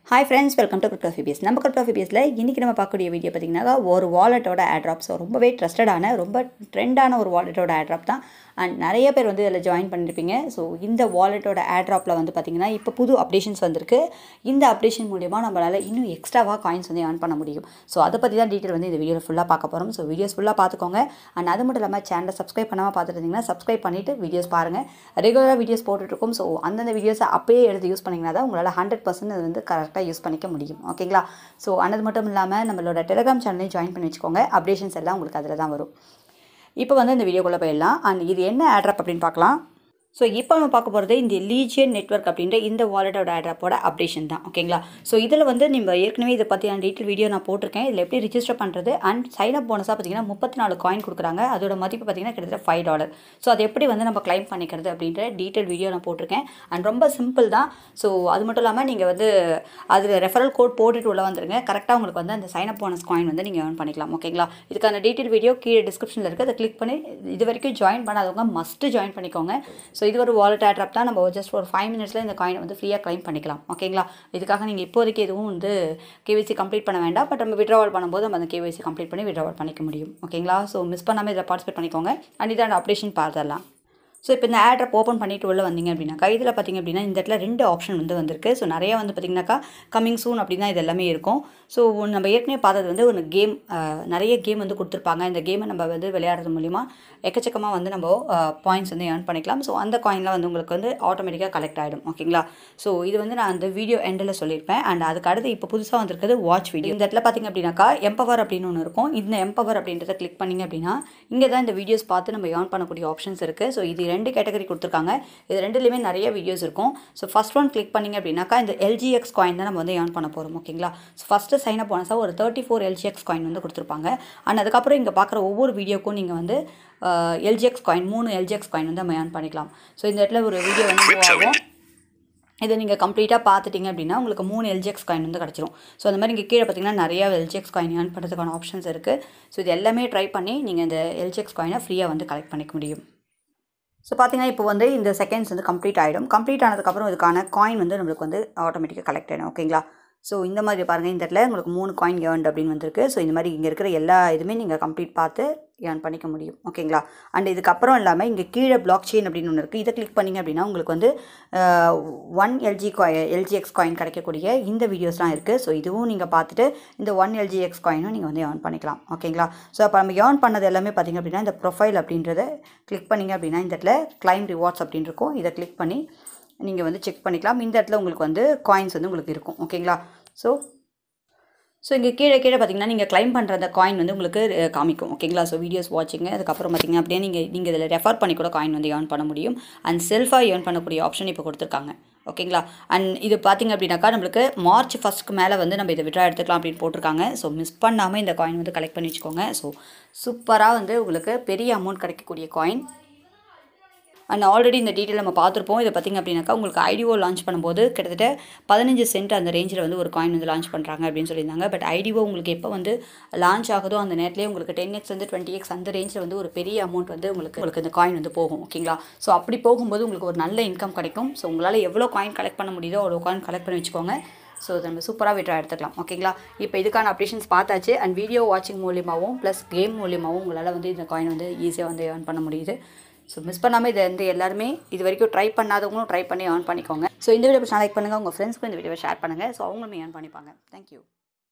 Hi friends, welcome to CryptoPhibias. நம்ம CryptoPhibiasல இன்னைக்கு நம்ம பார்க்கக்கூடிய வீடியோ பார்த்தீங்கன்னா ஒரு வாலெட்டோட ஏர்ட்ராப். ரொம்பவே ட்ரஸ்டடான ரொம்ப ட்ரெண்டான ஒரு வாலெட்டோட ஏர்ட்ராப் தான். அண்ட் நிறைய பேர் வந்து இதில் ஜாயின் பண்ணியிருப்பீங்க. ஸோ இந்த வாலெட்டோட ஏர்ட்ராப்பில் வந்து பார்த்தீங்கன்னா இப்போ புது அப்டேஷன்ஸ் வந்திருக்கு. இந்த அப்டேஷன் மூலிமா நம்மளால் இன்னும் எக்ஸ்ட்ராவாக காயின்ஸ் வந்து ஏர்ன் பண்ண முடியும். ஸோ அதை பற்றி தான் டீட்டெயில் வந்து இந்த வீடியோவில் ஃபுல்லாக பார்க்க போகிறோம். ஸோ வீடியோஸ் ஃபுல்லாக பார்த்துக்கோங்க. அண்ட் அது மட்டும் இல்லாமல் சேனலை சப்ஸ்கிரைப் பண்ணாமல் பார்த்துட்டு இருந்தீங்கன்னா சப்ஸ்கிரைப் பண்ணிவிட்டு வீடியோஸ் பாருங்கள். ரெகுலராக வீடியோஸ் போட்டுட்ருக்கோம். ஸோ அந்தந்த வீடியோஸை அப்பயே எடுத்து யூஸ் பண்ணிங்கன்னா தான் உங்களால் 100% அது வந்து கரெக்டாக யூஸ் பண்ணிக்க முடியும். ஓகேங்களா? ஸோ அது மட்டும் இல்லாமல் நம்மளோட டெலிகிராம் சேனலையும் ஜாயின் பண்ணி வச்சுக்கோங்க. அப்டேஷன்ஸ் எல்லாம் உங்களுக்கு அதில் தான் வரும். இப்போ வந்து இந்த வீடியோக்குள்ளே போயிடலாம். அண்ட் இது என்ன ஏர்ட்ராப் அப்படின்னு பார்க்கலாம். ஸோ இப்போ நம்ம பார்க்க போகிறது இந்த லீஜியன் நெட்வொர்க் அப்படின்ற இந்த வாலெட்டோட ஏர்ட்ராப்போட அப்டேஷன் தான். ஓகேங்களா? ஸோ இதில் வந்து நம்ம ஏற்கனவே இதை பற்றியான டீட்டெயில் வீடியோ நான் போட்டிருக்கேன். இதில் எப்படி ரிஜிஸ்டர் பண்ணுறது அண்ட் சைன் அப் போனஸாக பார்த்தீங்கன்னா 34 காயின் கொடுக்குறாங்க. அதோட மதிப்பு பார்த்தீங்கன்னா கிட்டத்தட்ட $5. ஸோ அது எப்படி வந்து நம்ம கிளைம் பண்ணிக்கிறது அப்படின்ற டீட்டெயில் வீடியோ நான் போட்டிருக்கேன். அண்ட் ரொம்ப சிம்பிள் தான். ஸோ அது மட்டும் இல்லாமல் நீங்கள் வந்து அதில் ரெஃபரல் கோட் போட்டுட்டு உள்ள வந்துருங்க. கரெக்டாக உங்களுக்கு வந்து அந்த சைன் அப் போனஸ் காயின் வந்து நீங்கள் ஏர்ன் பண்ணிக்கலாம். ஓகேங்களா? இதுக்கான டீட்டெயில் வீடியோ கீழே டிஸ்கிரிப்ஷனில் இருக்குது. அதை கிளிக் பண்ணி இது வரைக்கும் ஜாயின் பண்ணாதவங்க மஸ்ட்டு ஜாயின் பண்ணிக்கோங்க. ஸோ இது ஒரு வாலெட் ஏர்ட்ராப் தான். நம்ம ஜஸ்ட் ஒரு 5 மினிட்ஸில் இந்த காயினை வந்து ஃப்ரீயாக கிளைம் பண்ணிக்கலாம். ஓகேங்களா? இதுக்காக நீங்கள் இப்போதைக்கு எதுவும் வந்து கேவிசி கம்ப்ளீட் பண்ண வேண்டாம். பட் நம்ம விட்ராவல் பண்ணும்போது நம்ம அந்த கேவிசி கம்ப்ளீட் பண்ணி விட்ராவல் பண்ணிக்க முடியும். ஓகேங்களா? ஸோ மிஸ் பண்ணாமல் இதில் பார்ட்டிசிபேட் பண்ணிக்கோங்க. அண்ட் இதான் அப்டேஷன் பார்த்துடலாம். ஸோ இப்போ இந்த ஏர்ட்ராப் ஓப்பன் பண்ணிட்டு உள்ள வந்தீங்க அப்படின்னாக்கா இதில் பார்த்திங்க அப்படின்னா இந்த இடத்துல 2 ஆப்ஷன் வந்து வந்திருக்கு. ஸோ நிறைய வந்து பார்த்திங்கனாக்கா கமிங் சூன் அப்படின்னா இது எல்லாமே இருக்கும். ஸோ நம்ம ஏற்கனவே பார்த்தது வந்து ஒரு கேம், நிறைய கேம் வந்து கொடுத்துருப்பாங்க. இந்த கேமை நம்ம வந்து விளையாடுறது மூலிமா எக்கச்சக்கமாக வந்து நம்ம பாயிண்ட்ஸ் வந்து ஏர்ன் பண்ணிக்கலாம். ஸோ அந்த காயின்லாம் வந்து உங்களுக்கு வந்து ஆட்டோமேட்டிக்காக கலெக்ட் ஆகிடும். ஓகேங்களா? ஸோ இது வந்து நான் அந்த வீடியோ எண்டில் சொல்லியிருப்பேன். அண்ட் அதுக்கு அடுத்து இப்போ புதுசாக வந்திருக்கிறது வாட்ச் வீடியோ. இந்த இடத்துல பார்த்திங்க அப்படின்னாக்கா எம்பவர் அப்படின்னு ஒன்று இருக்கும். இந்த எம்பவர் அப்படின்றத கிளிக் பண்ணிங்க அப்படின்னா இங்கே தான் இந்த வீடியோஸ் பார்த்து நம்ம ஏர்ன் பண்ணக்கூடிய ஆப்ஷன்ஸ் இருக்குது. ஸோ இது 2 கேட்டகரி கொடுத்துருக்காங்க. இது ரெண்டுலேயுமே நிறைய வீடியோஸ் இருக்கும். ஸோ ஃபஸ்ட் ஒன் கிளிக் பண்ணிங்க அப்படின்னாக்கா இந்த LGX காயின் தான் நம்ம வந்து ஏர்ன் பண்ண போகிறோம். ஓகேங்களா? ஸோ ஃபஸ்ட்டு சைன் அப் போனஸாக ஒரு 34 LGX காயின் வந்து கொடுத்துருப்பாங்க. அண்ட் அதுக்கப்புறம் இங்கே பார்க்குற ஒவ்வொரு வீடியோக்கும் நீங்கள் வந்து LGX காயின் 3 LGX காயின் வந்து நம்ம ஏர்ன் பண்ணிக்கலாம். ஸோ இந்த இடத்துல ஒரு வீடியோ வந்து மூவ் ஆகும். இதை நீங்கள் கம்ப்ளீட்டாக பார்த்துட்டிங்க அப்படின்னா உங்களுக்கு 3 LGX காயின் வந்து கிடச்சிரும். ஸோ அந்த மாதிரி இங்கே கீழே பார்த்தீங்கன்னா நிறையா LGX காயின் ஏர்ன் பண்ணுறதுக்கான ஆப்ஷன்ஸ் இருக்குது. ஸோ இது எல்லாமே ட்ரை பண்ணி நீங்கள் இந்த LGX காயினை ஃப்ரீயாக வந்து கலெக்ட் பண்ணிக்க முடியும். ஸோ பார்த்தீங்கன்னா இப்போ வந்து இந்த செகண்ட்ஸ் வந்து கம்ப்ளீட் ஆகிடும். கம்ப்ளீட் ஆனதுக்கப்புறம் இதுக்கான காயின் வந்து நம்மளுக்கு வந்து ஆட்டோமேட்டிக்காக கலெக்ட் ஆகிடும். ஓகேங்களா? ஸோ இந்த மாதிரி பாருங்கள், இந்த இடத்துல உங்களுக்கு 3 காயின் ஏர்ன்ட் அப்படின்னு வந்திருக்கு. ஸோ இந்த மாதிரி இங்கே இருக்கிற எல்லா இதுவுமே நீங்கள் கம்ப்ளீட் பார்த்து ஏர்ன் பண்ணிக்க முடியும். ஓகேங்களா? அண்ட் இதுக்கப்புறம் இல்லாமல் இங்கே கீழே பிளாக் செயின் அப்படின்னு ஒன்று இருக்குது. இதை கிளிக் பண்ணிங்க அப்படின்னா உங்களுக்கு வந்து 1 LGX காயின் கிடைக்கக்கூடிய இந்த வீடியோஸ்லாம் இருக்குது. ஸோ இதுவும் நீங்கள் பார்த்துட்டு இந்த 1 LGX காயினும் நீங்கள் வந்து ஏர்ன் பண்ணிக்கலாம். ஓகேங்களா? ஸோ அப்போ நம்ம ஏர்ன் பண்ணது எல்லாமே பார்த்திங்க அப்படின்னா இந்த ப்ரொஃபைல் அப்படின்றத கிளிக் பண்ணிங்க அப்படின்னா இந்த இடத்துல கிளைம் ரிவார்ட்ஸ் அப்படின்னு இருக்கும். இதை கிளிக் பண்ணி நீங்கள் வந்து செக் பண்ணிக்கலாம். இந்த இடத்துல உங்களுக்கு வந்து காயின்ஸ் வந்து உங்களுக்கு இருக்கும். ஓகேங்களா? ஸோ இங்கே கீழே பார்த்தீங்கன்னா நீங்கள் கிளைம் பண்ணுற அந்த காயின் வந்து உங்களுக்கு காமிக்கும். ஓகேங்களா? ஸோ வீடியோஸ் வாட்சிங்க அதுக்கப்புறம் பார்த்தீங்கன்னா அப்படியே நீங்கள் இதில் ரெஃபர் பண்ணி கூட காயின் வந்து ஏர்ன் பண்ண முடியும். அண்ட் செல்ஃபாக ஏர்ன் பண்ணக்கூடிய ஆப்ஷன் இப்போ கொடுத்துருக்காங்க. ஓகேங்களா? அண்ட் இது பார்த்திங்க அப்படின்னாக்கா நம்மளுக்கு March 1 மேலே வந்து நம்ம இதை விட்ரா எடுத்துக்கலாம் அப்படின்னு போட்டிருக்காங்க. ஸோ மிஸ் பண்ணாமல் இந்த காயின் வந்து கலெக்ட் பண்ணி வச்சுக்கோங்க. ஸோ சூப்பராக வந்து உங்களுக்கு பெரிய அமௌண்ட் கிடைக்கக்கூடிய காயின். அண்ட் ஆல்ரெடி இந்த டீட்டெயில் நம்ம பார்த்துருப்போம். இதை பார்த்திங்க அப்படின்னாக்கா உங்களுக்கு IDO லான்ச் பண்ணும்போது கிட்டத்தட்ட 15 சென்ட் அந்த ரேஞ்சில் வந்து ஒரு காயின் வந்து லான்ச் பண்ணுறாங்க அப்படின்னு சொல்லியிருந்தாங்க. பட் IDO உங்களுக்கு எப்போ வந்து லான்ச் ஆகுதோ அந்த நேரத்துலேயே உங்களுக்கு 10x வந்து 20x அந்த ரேஞ்சில் வந்து ஒரு பெரிய அமௌண்ட் வந்து உங்களுக்கு இந்த காயின் வந்து போகும். ஓகேங்களா? ஸோ அப்படி போகும்போது உங்களுக்கு ஒரு நல்ல இன்கம் கிடைக்கும். ஸோ உங்களால் எவ்வளோ காயின் கலெக்ட் பண்ண முடியுதோ அவ்வளோ காயின் கலெக்ட் பண்ணி வச்சுக்கோங்க. ஸோ அதை நம்ம சூப்பராக விட்ரா எடுத்துக்கலாம். ஓகேங்களா? இப்போ இதுக்கான அப்டேஷன்ஸ் பார்த்தாச்சு. அண்ட் வீடியோ வாட்சிங் மூலியமாகவும் ப்ளஸ் கேம் மூலியமாகவும் உங்களால் வந்து இந்த காயின் வந்து ஈஸியாக வந்து ஏர்ன் பண்ண முடியுது. ஸோ மிஸ் பண்ணாமல் இதை வந்து எல்லாருமே இது வரைக்கும் ட்ரை பண்ணாதவங்களும் ட்ரை பண்ணி ஏர்ன் பண்ணிக்கோங்க. ஸோ இந்த வீடியோ லைக் பண்ணுங்கள், உங்கள் ஃப்ரெண்ட்ஸ்க்கு இந்த வீடியோவை ஷேர் பண்ணுங்கள். ஸோ அவங்களுமே ஏர்ன் பண்ணிப்பாங்க. தேங்க்யூ.